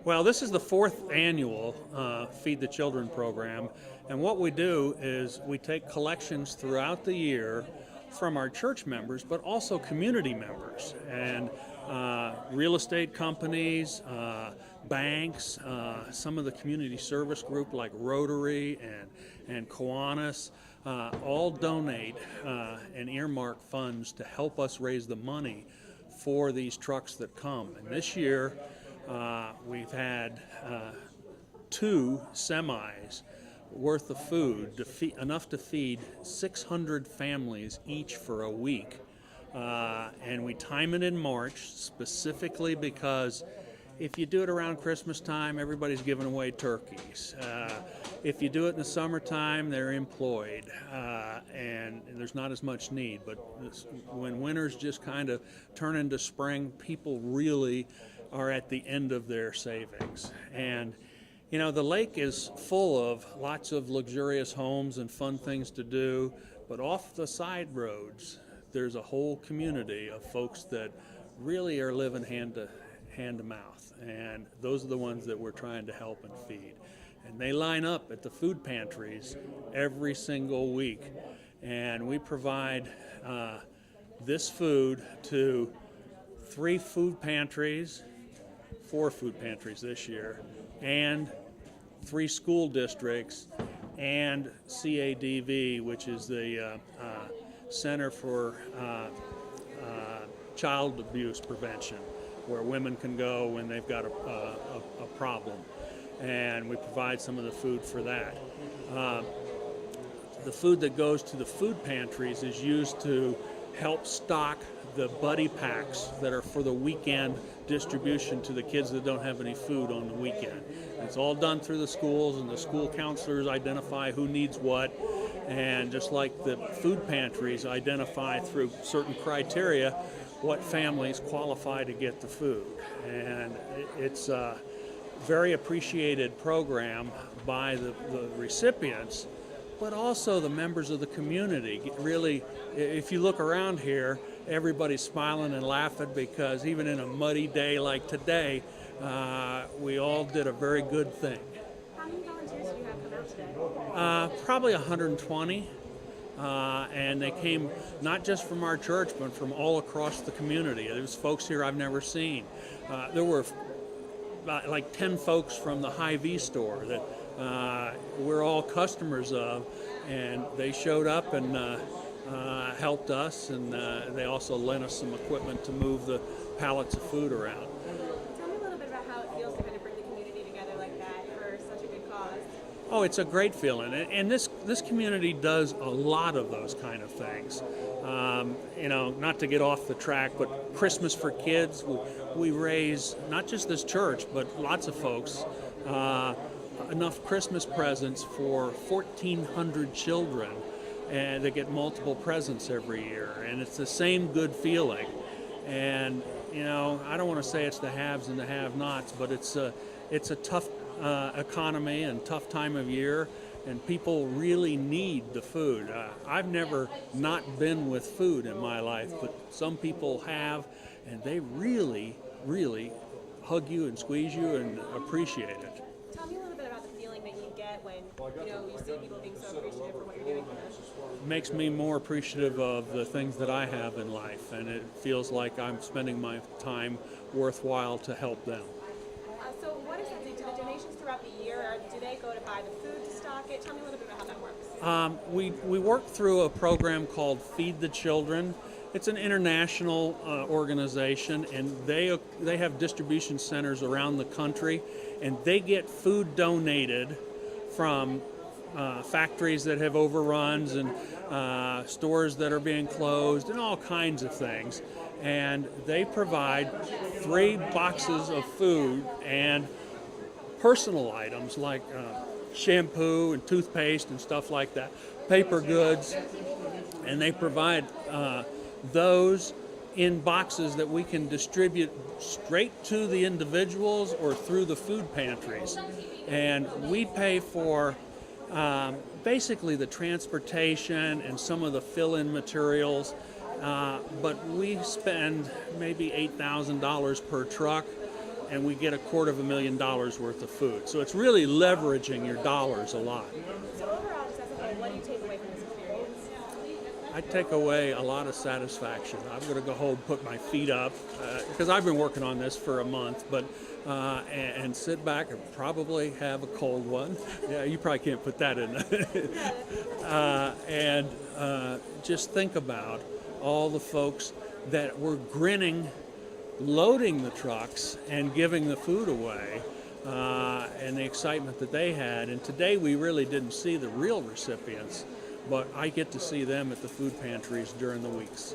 Well, this is the fourth annual Feed the Children program, and what we do is we take collections throughout the year from our church members, but also community members and real estate companies, banks, some of the community service group like Rotary and Kiwanis, all donate and earmark funds to help us raise the money for these trucks that come. And this year, we've had two semis worth of food, enough to feed 600 families each for a week. And we time it in March specifically because if you do it around Christmas time, everybody's giving away turkeys. If you do it in the summertime, they're employed, and there's not as much need. But when winters just kind of turn into spring, people really are at the end of their savings. And you know, the lake is full of lots of luxurious homes and fun things to do, but off the side roads, there's a whole community of folks that really are living hand to mouth, and those are the ones that we're trying to help and feed. And they line up at the food pantries every single week, and we provide this food to 4 food pantries this year, and 3 school districts, and CADV, which is the Center for Child Abuse Prevention, where women can go when they've got a problem. And we provide some of the food for that. The food that goes to the food pantries is used to help stock the buddy packs that are for the weekend distribution to the kids that don't have any food on the weekend. It's all done through the schools, and the school counselors identify who needs what, and just like the food pantries identify through certain criteria what families qualify to get the food. And it's a very appreciated program by the recipients, but also the members of the community. Really, if you look around here, everybody's smiling and laughing because even in a muddy day like today, we all did a very good thing. How many volunteers do you have come out today? Probably 120, and they came not just from our church, but from all across the community. There's folks here I've never seen. There were like 10 folks from the Hy-Vee store that we're all customers of, and they showed up and helped us, and they also lent us some equipment to move the pallets of food around. Tell me a little bit about how it feels to kind of bring the community together like that for such a good cause. Oh, it's a great feeling, and this community does a lot of those kind of things. You know, not to get off the track, but Christmas for Kids, we raise, not just this church, but lots of folks, enough Christmas presents for 1,400 children, and they get multiple presents every year, and it's the same good feeling. And you know, I don't want to say it's the haves and the have-nots, but it's a tough economy and tough time of year, and people really need the food. I've never not been with food in my life, but some people have, and they really, really hug you and squeeze you and appreciate it. Tell me a little bit about the feeling that you get when you see people being so appreciative for what you're doing for them. It makes me more appreciative of the things that I have in life, and it feels like I'm spending my time worthwhile to help them. So what does that do? Do the donations throughout the year, or do they go to buy the food to stock it? Tell me a little bit about how that works. We work through a program called Feed the Children. It's an international organization, and they have distribution centers around the country, and they get food donated from factories that have overruns and stores that are being closed and all kinds of things. And they provide 3 boxes of food and personal items like shampoo and toothpaste and stuff like that, paper goods, and they provide those in boxes that we can distribute straight to the individuals or through the food pantries. And we pay for basically the transportation and some of the fill-in materials, but we spend maybe $8,000 per truck, and we get $250,000 worth of food. So it's really leveraging your dollars a lot. So overall, just as a whole, what do you take away from this experience? I take away a lot of satisfaction. I'm going to go home, put my feet up, because I've been working on this for a month, but and sit back and probably have a cold one. Yeah, you probably can't put that in. And just think about all the folks that were grinning, loading the trucks and giving the food away, and the excitement that they had. And today we really didn't see the real recipients, but I get to see them at the food pantries during the weeks.